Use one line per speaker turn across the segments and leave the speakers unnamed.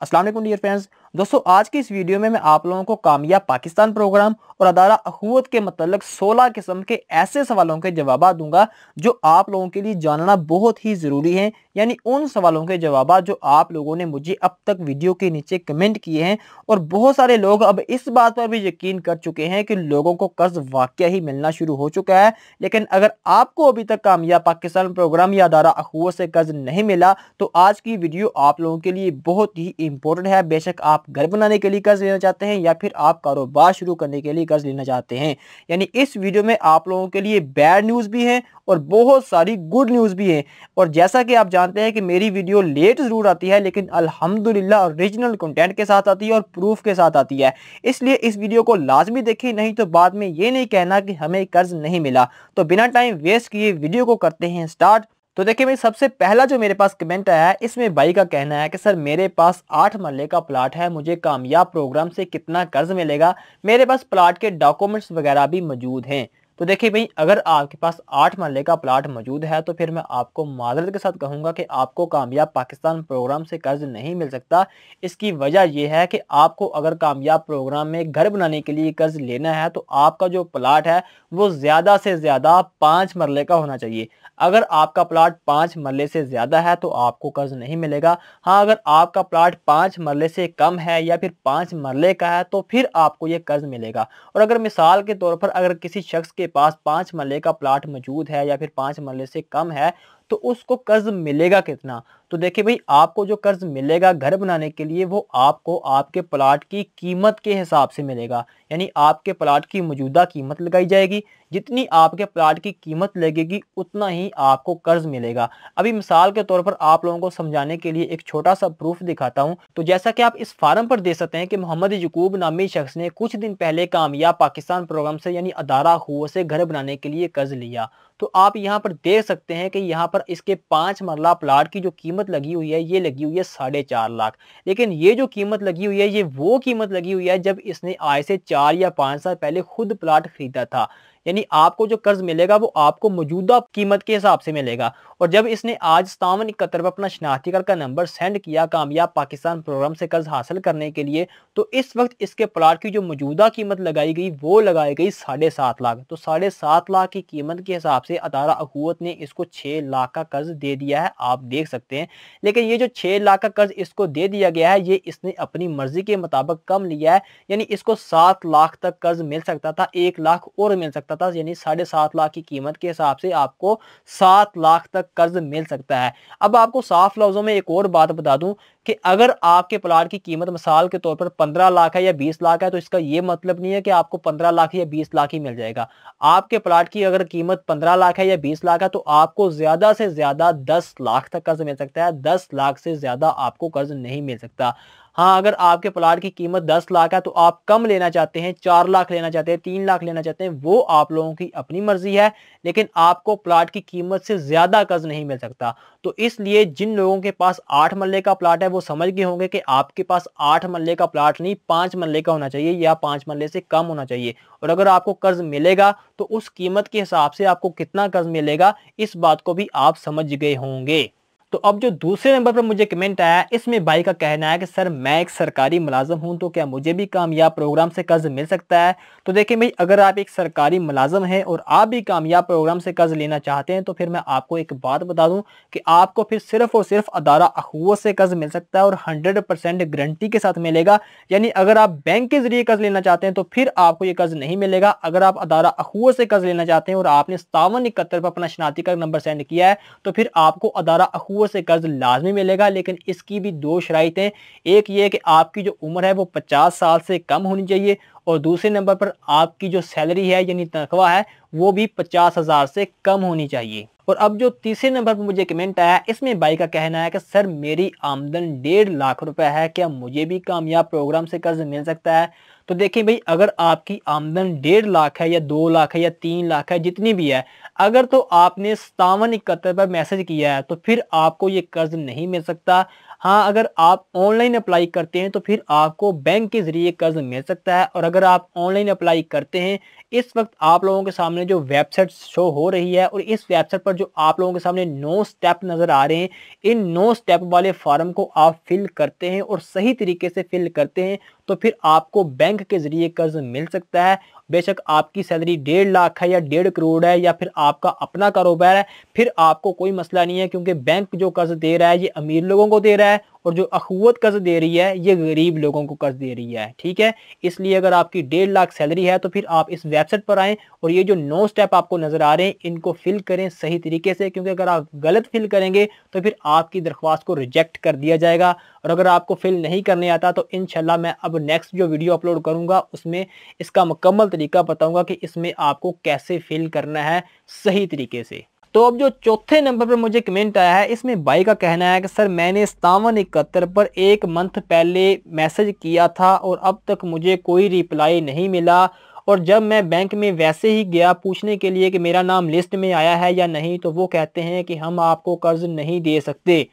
अस्सलाम वालेकुम dear friends. दोस्तों आज की इस वीडियो में मैं आप लोगों को कामयाब पाकिस्तान प्रोग्राम और अदारा अखुवत के मतलब 16 किस्म के ऐसे सवालों के जवाब दूंगा जो आप लोगों के लिए जानना बहुत ही ज़रूरी है। यानी उन सवालों के जवाब जो आप लोगों ने मुझे अब तक वीडियो के नीचे कमेंट किए हैं और बहुत सारे लोग अब इस बात पर भी यकीन कर चुके हैं कि लोगों को कर्ज वाकई ही मिलना शुरू हो चुका है। लेकिन अगर आपको अभी तक कामयाब पाकिस्तान प्रोग्राम या अदारा अखुवत से कर्ज नहीं मिला तो आज की वीडियो आप लोगों के लिए बहुत ही इंपॉर्टेंट है। बेशक आप घर बनाने के लिए कर्ज लेना चाहते हैं या फिर आप कारोबार शुरू करने के लिए कर्ज लेना चाहते हैं। यानी इस वीडियो में आप लोगों के लिए बैड न्यूज़ भी है और बहुत सारी गुड न्यूज़ भी है। और जैसा कि आप जानते हैं कि मेरी वीडियो लेट ज़रूर आती है लेकिन अल्हम्दुलिल्लाह ओरिजिनल कंटेंट के साथ आती है और प्रूफ के साथ आती है। इसलिए इस वीडियो को लाजमी देखें, नहीं तो बाद में ये नहीं कहना कि हमें कर्ज नहीं मिला। तो बिना टाइम वेस्ट किए वीडियो को करते हैं स्टार्ट। तो देखिए भाई, सबसे पहला जो मेरे पास कमेंट आया है इसमें भाई का कहना है कि सर मेरे पास 8 मरले का प्लाट है, मुझे कामयाब प्रोग्राम से कितना कर्ज मिलेगा? मेरे पास प्लाट के डॉक्यूमेंट्स वगैरह भी मौजूद हैं। तो देखिए भाई, अगर आपके पास 8 मरले का प्लाट मौजूद है तो फिर मैं आपको माजरत के साथ कहूँगा कि आपको कामयाब पाकिस्तान प्रोग्राम से कर्ज नहीं मिल सकता। इसकी वजह यह है कि आपको अगर कामयाब प्रोग्राम में घर बनाने के लिए कर्ज लेना है तो आपका जो प्लाट है वो ज़्यादा से ज़्यादा 5 मरले का होना चाहिए। अगर आपका प्लाट 5 मरले से ज़्यादा है तो आपको कर्ज नहीं मिलेगा। हाँ, अगर आपका प्लाट 5 मरले से कम है या फिर 5 मरले का है तो फिर आपको ये कर्ज मिलेगा। और अगर मिसाल के तौर पर अगर किसी शख्स के पास 5 मरले का प्लाट मौजूद है या फिर 5 मरले से कम है तो उसको कर्ज मिलेगा कितना? तो देखिए भाई, आपको जो कर्ज मिलेगा घर बनाने के लिए वो आपको आपके प्लाट की कीमत के हिसाब से मिलेगा। यानी आपके प्लाट की मौजूदा कीमत लगाई जाएगी, जितनी आपके प्लाट की कीमत लगेगी उतना ही आपको कर्ज मिलेगा। अभी मिसाल के तौर पर आप लोगों को समझाने के लिए एक छोटा सा प्रूफ दिखाता हूँ। तो जैसा कि आप इस फार्म पर देख सकते हैं कि मोहम्मद यकूब नामी शख्स ने कुछ दिन पहले कामयाब पाकिस्तान प्रोग्राम से यानी अदारा अखुवत से घर बनाने के लिए कर्ज लिया। तो आप यहाँ पर देख सकते हैं कि यहाँ पर इसके 5 मरला प्लाट की जो कीमत लगी हुई है ये लगी हुई है 4.5 लाख। लेकिन ये जो कीमत लगी हुई है ये वो कीमत लगी हुई है जब इसने आज से 4 या 5 साल पहले खुद प्लाट खरीदा था। यानी आपको जो कर्ज मिलेगा वो आपको मौजूदा कीमत के हिसाब से मिलेगा। और जब इसने आज 5771 पर अपना शनाख्ती कार्ड का नंबर सेंड किया कामयाब पाकिस्तान प्रोग्राम से कर्ज हासिल करने के लिए, तो इस वक्त इसके प्लाट की जो मौजूदा कीमत लगाई गई वो लगाई गई 7.5 लाख। तो 7.5 लाख की कीमत के हिसाब से अदारा अखुवत ने इसको 6 लाख का कर्ज दे दिया है, आप देख सकते हैं। लेकिन ये जो 6 लाख का कर्ज इसको दे दिया गया है ये इसने अपनी मर्जी के मुताबिक कम लिया है। यानी इसको 7 लाख तक कर्ज मिल सकता था, 1 लाख और मिल सकता था। यानी 7.5 लाख की कीमत के हिसाब से आपको 7 लाख तक कर्ज मिल सकता है। अब आपको साफ लफ्जों में एक और बात बता दूं कि अगर आपके प्लाट की कीमत मिसाल के तौर पर 15 लाख है या 20 लाख है तो इसका ये मतलब नहीं है कि आपको 15 लाख या 20 लाख ही मिल जाएगा। आपके प्लाट की अगर कीमत 15 लाख है या 20 लाख है तो आपको ज्यादा से ज्यादा 10 लाख तक कर्ज मिल सकता है। 10 लाख से ज्यादा आपको कर्ज नहीं मिल सकता। हाँ, अगर आपके प्लाट की कीमत 10 लाख है तो आप कम लेना चाहते हैं, 4 लाख लेना चाहते हैं, 3 लाख लेना चाहते हैं, वो आप लोगों की अपनी मर्जी है। लेकिन आपको प्लाट की कीमत से ज्यादा कर्ज नहीं मिल सकता। तो इसलिए जिन लोगों के पास 8 मरले का प्लाट है वो समझ गए होंगे कि आपके पास 8 मरले का प्लाट नहीं 5 मरले का होना चाहिए या 5 मरले से कम होना चाहिए। और अगर आपको कर्ज मिलेगा तो उस कीमत के हिसाब से आपको कितना कर्ज मिलेगा इस बात को भी आप समझ गए होंगे। तो अब जो दूसरे नंबर पर मुझे कमेंट आया इसमें भाई का कहना है कि सर मैं एक सरकारी मुलाजिम हूं तो क्या मुझे भी कामयाब प्रोग्राम से कर्ज मिल सकता है? तो देखिए भाई, अगर आप एक सरकारी मुलाजिम हैं और आप भी कामयाब प्रोग्राम से कर्ज लेना चाहते हैं तो फिर मैं आपको एक बात बता दूं कि आपको फिर सिर्फ और सिर्फ अदारा अखुवत से कर्ज मिल सकता है और 100% गारंटी के साथ मिलेगा। यानी अगर आप बैंक के जरिए कर्ज लेना चाहते हैं तो फिर आपको ये कर्ज नहीं मिलेगा। अगर आप अदारा अखुवत से कर्ज लेना चाहते हैं और आपने 5771 पर अपना शनाख्ती कार्ड नंबर सेंड किया है तो फिर आपको अदारा अखुवत से कर्ज लाजमी मिलेगा। लेकिन इसकी भी 2 शराइत हैं। एक ये कि आपकी जो उम्र है वो 50 साल से कम होनी चाहिए और दूसरे नंबर पर आपकी जो सैलरी है यानी तनख्वाह है वो भी 50,000 से कम होनी चाहिए। और अब जो तीसरे नंबर पर मुझे कमेंट आया इसमें भाई का कहना है कि सर मेरी आमदन 1.5 लाख रुपए है, क्या मुझे भी कामयाब प्रोग्राम से कर्ज मिल सकता है? तो देखिए भाई, अगर आपकी आमदन 1.5 लाख है या 2 लाख है या 3 लाख है, जितनी भी है, अगर तो आपने 5771 पर मैसेज किया है तो फिर आपको ये कर्ज नहीं मिल सकता। हाँ, अगर आप ऑनलाइन अप्लाई करते हैं तो फिर आपको बैंक के जरिए कर्ज मिल सकता है। और अगर आप ऑनलाइन अप्लाई करते हैं इस वक्त आप लोगों के सामने जो वेबसाइट शो हो रही है और इस वेबसाइट पर जो आप लोगों के सामने 9 स्टेप नज़र आ रहे हैं, इन 9 स्टेप वाले फॉर्म को आप फिल करते हैं और सही तरीके से फिल करते हैं तो फिर आपको बैंक के ज़रिए कर्ज मिल सकता है। बेशक आपकी सैलरी 1.5 लाख है या 1.5 करोड़ है या फिर आपका अपना कारोबार है, फिर आपको कोई मसला नहीं है, क्योंकि बैंक जो कर्ज दे रहा है ये अमीर लोगों को दे रहा है और जो अखुवत कर्ज दे रही है ये गरीब लोगों को कर्ज दे रही है। ठीक है, इसलिए अगर आपकी 1.5 लाख सैलरी है तो फिर आप इस वेबसाइट पर आएँ और ये जो 9 स्टेप आपको नजर आ रहे हैं इनको फिल करें सही तरीके से, क्योंकि अगर आप गलत फिल करेंगे तो फिर आपकी दरख्वास्त को रिजेक्ट कर दिया जाएगा। और अगर आपको फिल नहीं करने आता तो इंशाल्लाह मैं अब नेक्स्ट जो वीडियो अपलोड करूंगा उसमें इसका मुकम्मल तरीका बताऊंगा कि इसमें आपको कैसे फिल करना है सही तरीके से। तो अब जो चौथे नंबर पर मुझे कमेंट आया है, इसमें भाई का कहना है कि सर मैंने 5771 पर 1 मंथ पहले मैसेज किया था और अब तक मुझे कोई रिप्लाई नहीं मिला, और जब मैं बैंक में वैसे ही गया पूछने के लिए कि मेरा नाम लिस्ट में आया है या नहीं तो वो कहते हैं कि हम आपको कर्ज नहीं दे सकते।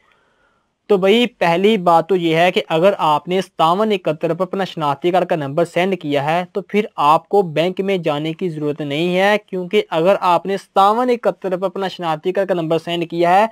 तो भाई पहली बात तो ये है कि अगर आपने 5771 पर अपना शनाख्ती कार्ड का नंबर सेंड किया है तो फिर आपको बैंक में जाने की ज़रूरत नहीं है, क्योंकि अगर आपने 5771 पर अपना शनाख्ती कार्ड का नंबर सेंड किया है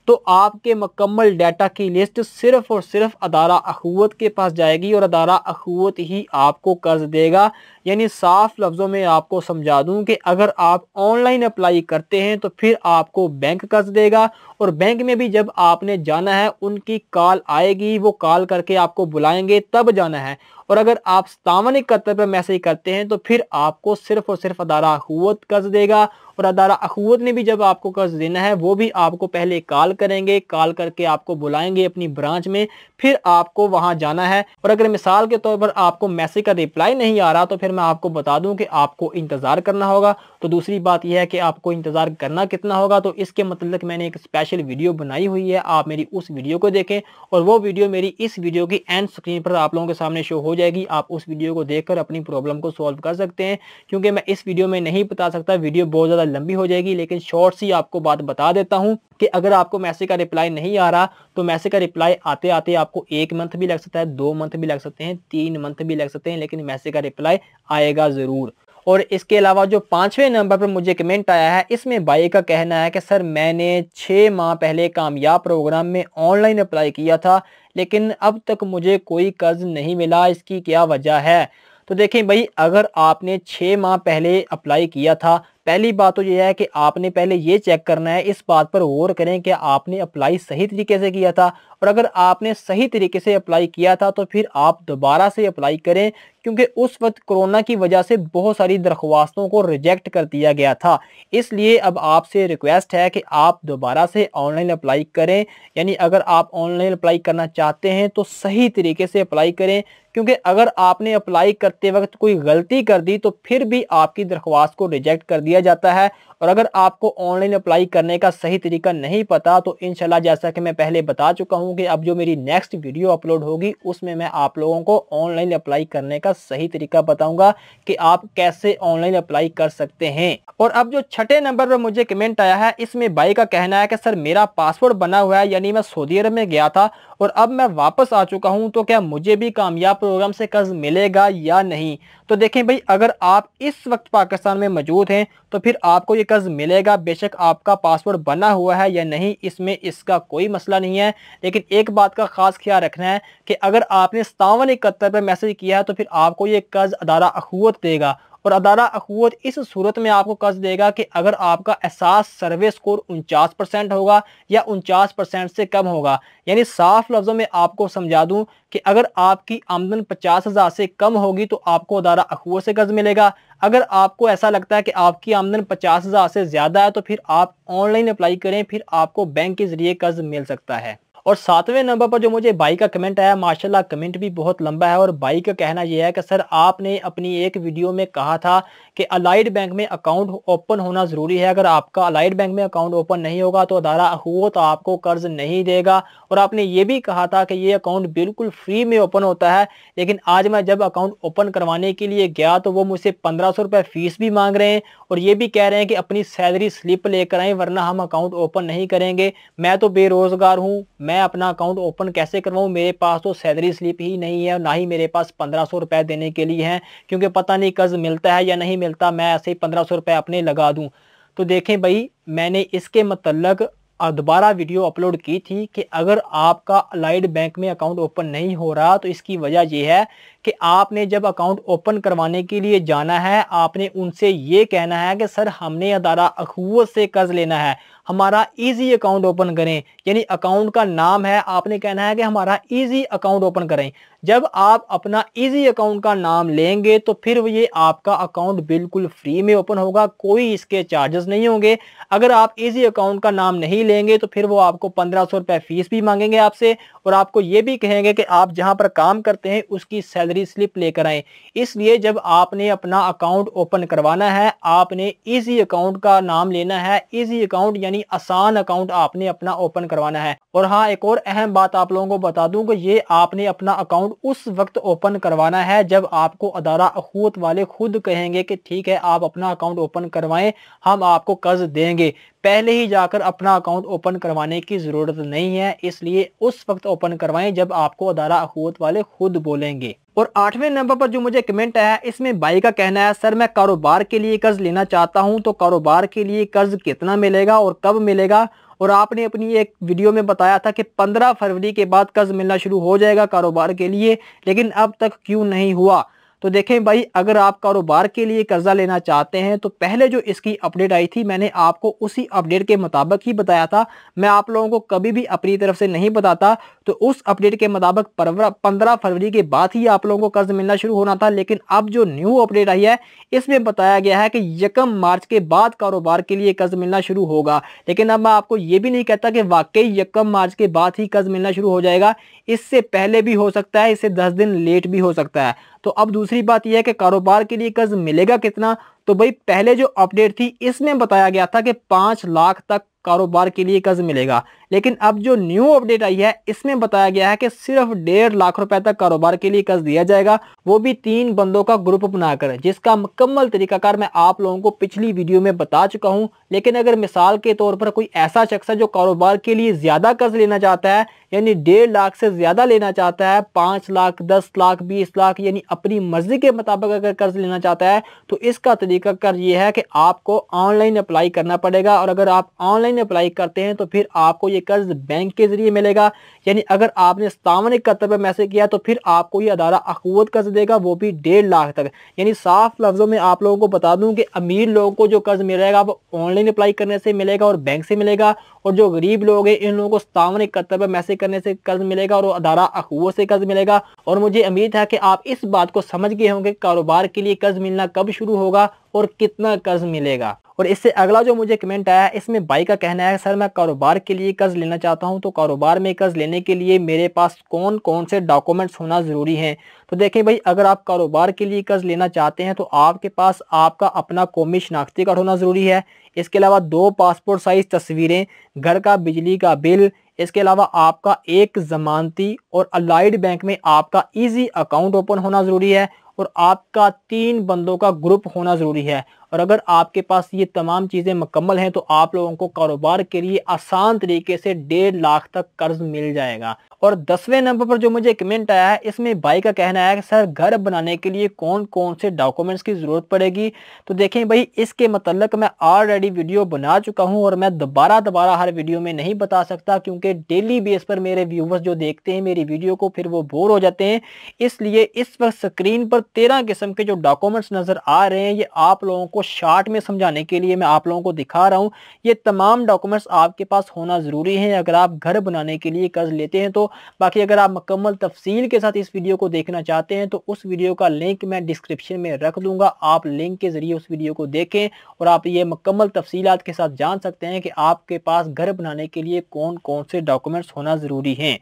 तो आपके मुकम्मल डाटा की लिस्ट सिर्फ और सिर्फ अदारा अखुवत के पास जाएगी और अदारा अखुवत ही आपको कर्ज देगा। यानी साफ लफ्ज़ों में आपको समझा दूं कि अगर आप ऑनलाइन अप्लाई करते हैं तो फिर आपको बैंक कर्ज देगा, और बैंक में भी जब आपने जाना है उनकी कॉल आएगी, वो कॉल करके आपको बुलाएंगे तब जाना है। और अगर आप 5771 पर मैसेज करते हैं तो फिर आपको सिर्फ और सिर्फ अदारा अखुवत कर्ज देगा, और अदारा अखुवत ने भी जब आपको कर्ज देना है वो भी आपको पहले कॉल करेंगे, कॉल करके आपको बुलाएंगे अपनी ब्रांच में, फिर आपको वहां जाना है। और अगर मिसाल के तौर पर आपको मैसेज का रिप्लाई नहीं आ रहा तो फिर मैं आपको बता दूं कि आपको इंतज़ार करना होगा। तो दूसरी बात यह है कि आपको इंतज़ार करना कितना होगा, तो इसके मतलब मैंने एक स्पेशल वीडियो बनाई हुई है, आप मेरी उस वीडियो को देखें और वो वीडियो मेरी इस वीडियो की एंड स्क्रीन पर आप लोगों के सामने शो हो जाएगी। आप उस वीडियो को देखकर अपनी प्रॉब्लम को सॉल्व कर सकते हैं, क्योंकि मैं इस वीडियो में नहीं बता सकता, वीडियो बहुत ज़्यादा लंबी हो जाएगी, लेकिन शॉर्ट सी आपको बात बता देता हूँ कि अगर आपको मैसेज का रिप्लाई नहीं आ रहा तो मैसेज का रिप्लाई आते आते आपको 1 मंथ भी लग सकता है, 2 मंथ भी लग सकते हैं, 3 मंथ भी लग सकते हैं, लेकिन मैसेज का रिप्लाई आएगा ज़रूर। और इसके अलावा जो 5वें नंबर पर मुझे कमेंट आया है, इसमें भाई का कहना है कि सर मैंने 6 माह पहले कामयाब प्रोग्राम में ऑनलाइन अप्लाई किया था लेकिन अब तक मुझे कोई कर्ज नहीं मिला, इसकी क्या वजह है। तो देखें भाई, अगर आपने 6 माह पहले अप्लाई किया था, पहली बात तो यह है कि आपने पहले ये चेक करना है, इस बात पर गौर करें कि आपने अप्लाई सही तरीके से किया था, और अगर आपने सही तरीके से अप्लाई किया था तो फिर आप दोबारा से अप्लाई करें, क्योंकि उस वक्त कोरोना की वजह से बहुत सारी दरख्वास्तों को रिजेक्ट कर दिया गया था। इसलिए अब आपसे रिक्वेस्ट है कि आप दोबारा से ऑनलाइन अप्लाई करें। यानी अगर आप ऑनलाइन अप्लाई करना चाहते हैं तो सही तरीके से अप्लाई करें, क्योंकि अगर आपने अप्लाई करते वक्त कोई गलती कर दी तो फिर भी आपकी दरख्वास्त को रिजेक्ट कर दिया जाता है। और अगर आपको ऑनलाइन अप्लाई करने का सही तरीका नहीं पता तो इंशाल्लाह, जैसा कि मैं पहले बता चुका हूं कि अब जो मेरी नेक्स्ट वीडियो अपलोड होगी उसमें मैं आप लोगों को ऑनलाइन अप्लाई करने का सही तरीका बताऊंगा कि आप कैसे ऑनलाइन अप्लाई कर सकते हैं। और अब जो 6ठे नंबर पर मुझे कमेंट आया है, इसमें भाई का कहना है कि सर मेरा पासपोर्ट बना हुआ है, यानी मैं सऊदी अरब में गया था और अब मैं वापस आ चुका हूं, तो क्या मुझे भी कामयाब प्रोग्राम से कर्ज मिलेगा या नहीं। तो देखें भाई, अगर आप इस वक्त पाकिस्तान में मौजूद हैं तो फिर आपको ये कर्ज मिलेगा, बेशक आपका पासपोर्ट बना हुआ है या नहीं, इसमें इसका कोई मसला नहीं है। लेकिन एक बात का खास ख्याल रखना है कि अगर आपने 5771 पर मैसेज किया है तो फिर आपको ये कर्ज अदारा अखुवत देगा, और अदारा अखुवत इस सूरत में आपको कर्ज देगा कि अगर आपका एहसास सर्वे स्कोर 49% होगा या 49% से कम होगा। यानी साफ लफ्जों में आपको समझा दूं कि अगर आपकी आमदन 50,000 से कम होगी तो आपको अदारा अखुवत से कर्ज मिलेगा। अगर आपको ऐसा लगता है कि आपकी आमदन 50,000 से ज्यादा है तो फिर आप ऑनलाइन अप्लाई करें, फिर आपको बैंक के जरिए कर्ज मिल सकता है। और 7वें नंबर पर जो मुझे भाई का कमेंट आया, माशाल्लाह कमेंट भी बहुत लंबा है, और भाई का कहना यह है कि सर आपने अपनी एक वीडियो में कहा था कि अलाइड बैंक में अकाउंट ओपन होना ज़रूरी है, अगर आपका अलाइड बैंक में अकाउंट ओपन नहीं होगा तो अदारा अखुवत आपको कर्ज नहीं देगा। और आपने ये भी कहा था कि ये अकाउंट बिल्कुल फ्री में ओपन होता है, लेकिन आज मैं जब अकाउंट ओपन करवाने के लिए गया तो वो मुझसे 1500 रुपये फ़ीस भी मांग रहे हैं, और ये भी कह रहे हैं कि अपनी सैलरी स्लिप लेकर आएँ वरना हम अकाउंट ओपन नहीं करेंगे। मैं तो बेरोज़गार हूँ, मैं अपना अकाउंट ओपन कैसे करवाऊँ, मेरे पास तो सैलरी स्लिप ही नहीं है और ना ही मेरे पास 1500 रुपये देने के लिए हैं, क्योंकि पता नहीं कर्ज मिलता है या नहीं मिलता, मैं ऐसे ही 1500 रुपये अपने लगा दूँ। तो देखें भाई, मैंने इसके मतलब दोबारा वीडियो अपलोड की थी कि अगर आपका अलाइड बैंक में अकाउंट ओपन नहीं हो रहा तो इसकी वजह यह है कि आपने जब अकाउंट ओपन करवाने के लिए जाना है, आपने उनसे ये कहना है कि सर हमने अदारा अखुवत से कर्ज लेना है, हमारा इजी अकाउंट ओपन करें। यानी अकाउंट का नाम है, आपने कहना है कि हमारा इजी अकाउंट ओपन करें। जब आप अपना इजी अकाउंट का नाम लेंगे तो फिर ये आपका अकाउंट बिल्कुल फ्री में ओपन होगा, कोई इसके चार्जेस नहीं होंगे। अगर आप इजी अकाउंट का नाम नहीं लेंगे तो फिर वो आपको 1500 रुपये फीस भी मांगेंगे आपसे, और आपको ये भी कहेंगे कि आप जहां पर काम करते हैं उसकी सैलरी स्लिप लेकर आए। इसलिए जब आपने अपना अकाउंट ओपन करवाना है, आपने इजी अकाउंट का नाम लेना है। इजी अकाउंट यानी आसान अकाउंट आपने अपना ओपन करवाना है। और हाँ, एक और अहम बात आप लोगों को बता दूं कि ये आपने अपना अकाउंट उस वक्त ओपन करवाना है जब आपको अदारा अखुवत वाले खुद कहेंगे कि ठीक है आप अपना अकाउंट ओपन करवाएं, हम आपको कर्ज देंगे। पहले ही जाकर अपना अकाउंट ओपन करवाने की जरूरत नहीं है, इसलिए उस वक्त ओपन करवाएं जब आपको अदारा अखुवत वाले खुद बोलेंगे। और 8वें नंबर पर जो मुझे कमेंट आया, इसमें भाई का कहना है सर मैं कारोबार के लिए कर्ज लेना चाहता हूं, तो कारोबार के लिए कर्ज कितना मिलेगा और कब मिलेगा। और आपने अपनी एक वीडियो में बताया था कि 15 फरवरी के बाद कर्ज मिलना शुरू हो जाएगा कारोबार के लिए, लेकिन अब तक क्यों नहीं हुआ। तो देखें भाई, अगर आप कारोबार के लिए कर्जा लेना चाहते हैं तो पहले जो इसकी अपडेट आई थी मैंने आपको उसी अपडेट के मुताबिक ही बताया था, मैं आप लोगों को कभी भी अपनी तरफ से नहीं बताता। तो उस अपडेट के मुताबिक 15 फरवरी के बाद ही आप लोगों को कर्ज मिलना शुरू होना था, लेकिन अब जो न्यू अपडेट आई है इसमें बताया गया है कि 1 मार्च के बाद कारोबार के लिए कर्ज मिलना शुरू होगा। लेकिन अब मैं आपको ये भी नहीं कहता कि वाकई 1 मार्च के बाद ही कर्ज मिलना शुरू हो जाएगा, इससे पहले भी हो सकता है, इससे 10 दिन लेट भी हो सकता है। तो अब दूसरी बात यह है कि कारोबार के लिए कर्ज मिलेगा कितना। तो भाई पहले जो अपडेट थी इसमें बताया गया था कि 5 लाख तक कारोबार के लिए कर्ज मिलेगा, लेकिन अब जो न्यू अपडेट आई है इसमें बताया गया है कि सिर्फ 1.5 लाख रुपए तक कारोबार के लिए कर्ज दिया जाएगा, वो भी 3 बंदों का ग्रुप बनाकर, जिसका मुकम्मल तरीकाकार मैं आप लोगों को पिछली वीडियो में बता चुका हूं। लेकिन अगर मिसाल के तौर पर कोई ऐसा शख्स है जो कारोबार के लिए ज्यादा कर्ज लेना चाहता है, यानी 1.5 लाख से ज्यादा लेना चाहता है, 5 लाख 10 लाख 20 लाख यानी अपनी मर्जी के मुताबिक अगर कर्ज लेना चाहता है, तो इसका तरीकाकार ये है कि आपको ऑनलाइन अप्लाई करना पड़ेगा। और अगर आप ऑनलाइन अप्लाई करते हैं तो फिर आपको ये कर्ज बैंक के जरिए मिलेगा। यानी अगर आपने 5771 पर मैसेज किया तो फिर आपको ये अदारा अखुवत कर्ज देगा, वो भी 1.5 लाख तक। यानी साफ लफ्जों में आप लोगों को बता दूं कि अमीर लोगों को जो कर्ज मिलेगा वो ऑनलाइन अप्लाई करने से मिलेगा और बैंक से मिलेगा, और जो गरीब लोग हैं इन लोगों को 5771 पर मैसेज करने से कर्ज मिलेगा और अदारा अखुवत से कर्ज मिलेगा। और मुझे उम्मीद है कि आप इस बात को समझ गए होंगे कारोबार के लिए कर्ज मिलना कब शुरू होगा और कितना कर्ज मिलेगा। और इससे अगला जो मुझे कमेंट आया है इसमें भाई का कहना है सर मैं कारोबार के लिए कर्ज लेना चाहता हूं, तो कारोबार में कर्ज लेने के लिए मेरे पास कौन कौन से डॉक्यूमेंट्स होना जरूरी हैं। तो देखें भाई, अगर आप कारोबार के लिए कर्ज लेना चाहते हैं तो आपके पास आपका अपना कौमी शनाख्ती कार्ड होना जरूरी है। इसके अलावा 2 पासपोर्ट साइज तस्वीरें, घर का बिजली का बिल, इसके अलावा आपका एक जमानती और अलाइड बैंक में आपका इजी अकाउंट ओपन होना जरूरी है, और आपका 3 बंदों का ग्रुप होना जरूरी है। और अगर आपके पास ये तमाम चीज़ें मुकम्मल हैं तो आप लोगों को कारोबार के लिए आसान तरीके से 1.5 लाख तक कर्ज मिल जाएगा। और 10वें नंबर पर जो मुझे कमेंट आया है इसमें भाई का कहना है कि सर घर बनाने के लिए कौन कौन से डॉक्यूमेंट्स की ज़रूरत पड़ेगी। तो देखें भाई, इसके मतलब मैं ऑलरेडी वीडियो बना चुका हूं और मैं दोबारा हर वीडियो में नहीं बता सकता, क्योंकि डेली बेस पर मेरे व्यूवर्स जो देखते हैं मेरी वीडियो को फिर वो बोर हो जाते हैं। इसलिए इस वक्त स्क्रीन पर 13 किस्म के जो डॉक्यूमेंट्स नज़र आ रहे हैं ये आप लोगों को शार्ट में समझाने के लिए मैं आप लोगों को दिखा रहा हूं। ये तमाम डॉक्यूमेंट्स आपके पास होना ज़रूरी है अगर आप घर बनाने के लिए कर्ज लेते हैं तो। बाकी अगर आप मुकम्मल तफसील के साथ इस वीडियो को देखना चाहते हैं तो उस वीडियो का लिंक मैं डिस्क्रिप्शन में रख दूंगा, आप लिंक के जरिए उस वीडियो को देखें और आप ये मुकम्मल तफसीलात के साथ जान सकते हैं कि आपके पास घर बनाने के लिए कौन कौन से डॉक्यूमेंट्स होना ज़रूरी हैं।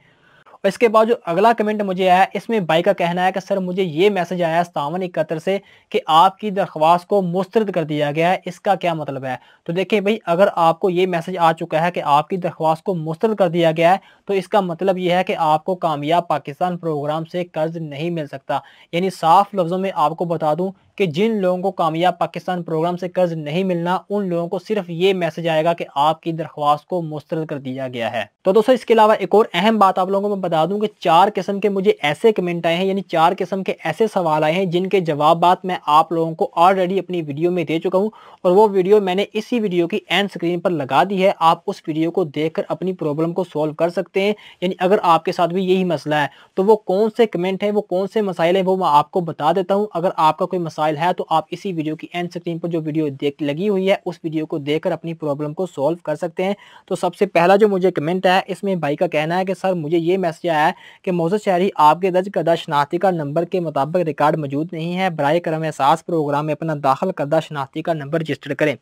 और इसके बाद जो अगला कमेंट मुझे आया इसमें भाई का कहना है कि सर मुझे ये मैसेज आया 5771 से कि आपकी दरख्वास्त को मुस्तरद कर दिया गया है, इसका क्या मतलब है। तो देखिए भाई, अगर आपको ये मैसेज आ चुका है कि आपकी दरख्वास्त को मुस्तरद कर दिया गया है तो इसका मतलब यह है कि आपको कामयाब पाकिस्तान प्रोग्राम से कर्ज नहीं मिल सकता। यानी साफ लफ्ज़ों में आपको बता दूं कि जिन लोगों को कामयाब पाकिस्तान प्रोग्राम से कर्ज नहीं मिलना, उन लोगों को सिर्फ ये मैसेज आएगा कि आपकी दरख्वास्त को मुस्तरद कर दिया गया है। तो दोस्तों इसके अलावा एक और अहम बात आप लोगों को मैं बता दूं कि 4 किस्म के मुझे ऐसे कमेंट आए हैं, यानी 4 किस्म के ऐसे सवाल आए हैं जिनके जवाबात मैं आप लोगों को ऑलरेडी अपनी वीडियो में दे चुका हूं, और वो वीडियो मैंने इसी वीडियो की एंड स्क्रीन पर लगा दी है। आप उस वीडियो को देखकर अपनी प्रॉब्लम को सॉल्व कर सकते हैं। यानी अगर आपके साथ भी यही मसला है तो वो कौन से कमेंट है, वो कौन से मसाइल है, वो मैं आपको बता देता हूं। अगर आपका कोई मसाइल है तो आप इसी वीडियो की एंड स्क्रीन पर जो वीडियो देख लगी हुई है उस वीडियो को देखकर अपनी प्रॉब्लम को सॉल्व कर सकते हैं। तो सबसे पहला जो मुझे कमेंट आया, इसमें भाई का कहना है कि सर मुझे ये मैसेज आया है कि मोहसिन शहरी आपके दर्ज करदा शनाख्ती कार्ड नंबर के मुताबिक रिकॉर्ड मौजूद नहीं है, बराए करम एहसास प्रोग्राम में अपना दाखिल करदा शनाख्ती कार्ड नंबर रजिस्टर करें।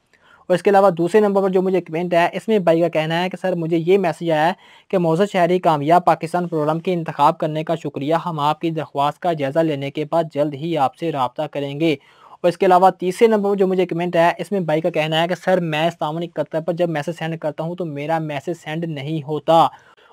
और इसके अलावा दूसरे नंबर पर जो मुझे कमेंट आया, इसमें भाई का कहना है कि सर मुझे ये मैसेज आया है कि मोहसिन शहरी कामयाब पाकिस्तान प्रोग्राम के इंतखाब करने का शुक्रिया, हम आपकी दरख्वास्त का जायज़ा लेने के बाद जल्द ही आपसे रब्ता करेंगे। और इसके अलावा तीसरे नंबर पर जो मुझे कमेंट आया, इसमें भाई का कहना है कि सर मैं इस्तेमाल करता पर जब मैसेज सेंड करता हूँ तो मेरा मैसेज सेंड नहीं होता।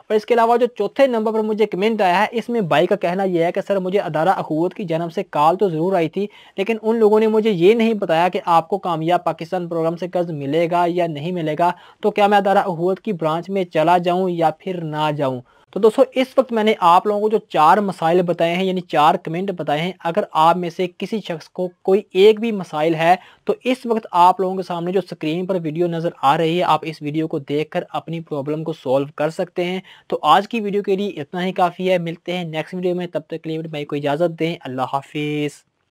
और इसके अलावा जो चौथे नंबर पर मुझे कमेंट आया है, इसमें भाई का कहना यह है कि सर मुझे अदारा अखूवत की जानब से कॉल तो ज़रूर आई थी, लेकिन उन लोगों ने मुझे ये नहीं बताया कि आपको कामयाब पाकिस्तान प्रोग्राम से कर्ज मिलेगा या नहीं मिलेगा। तो क्या मैं अदारा अखूवत की ब्रांच में चला जाऊँ या फिर ना जाऊँ। तो दोस्तों इस वक्त मैंने आप लोगों को जो 4 मसाइल बताए हैं, यानी 4 कमेंट बताए हैं, अगर आप में से किसी शख्स को कोई एक भी मसाइल है तो इस वक्त आप लोगों के सामने जो स्क्रीन पर वीडियो नज़र आ रही है, आप इस वीडियो को देखकर अपनी प्रॉब्लम को सॉल्व कर सकते हैं। तो आज की वीडियो के लिए इतना ही काफ़ी है। मिलते हैं नेक्स्ट वीडियो में, तब तक के लिए भाई को इजाज़त दें। अल्लाह हाफिज़।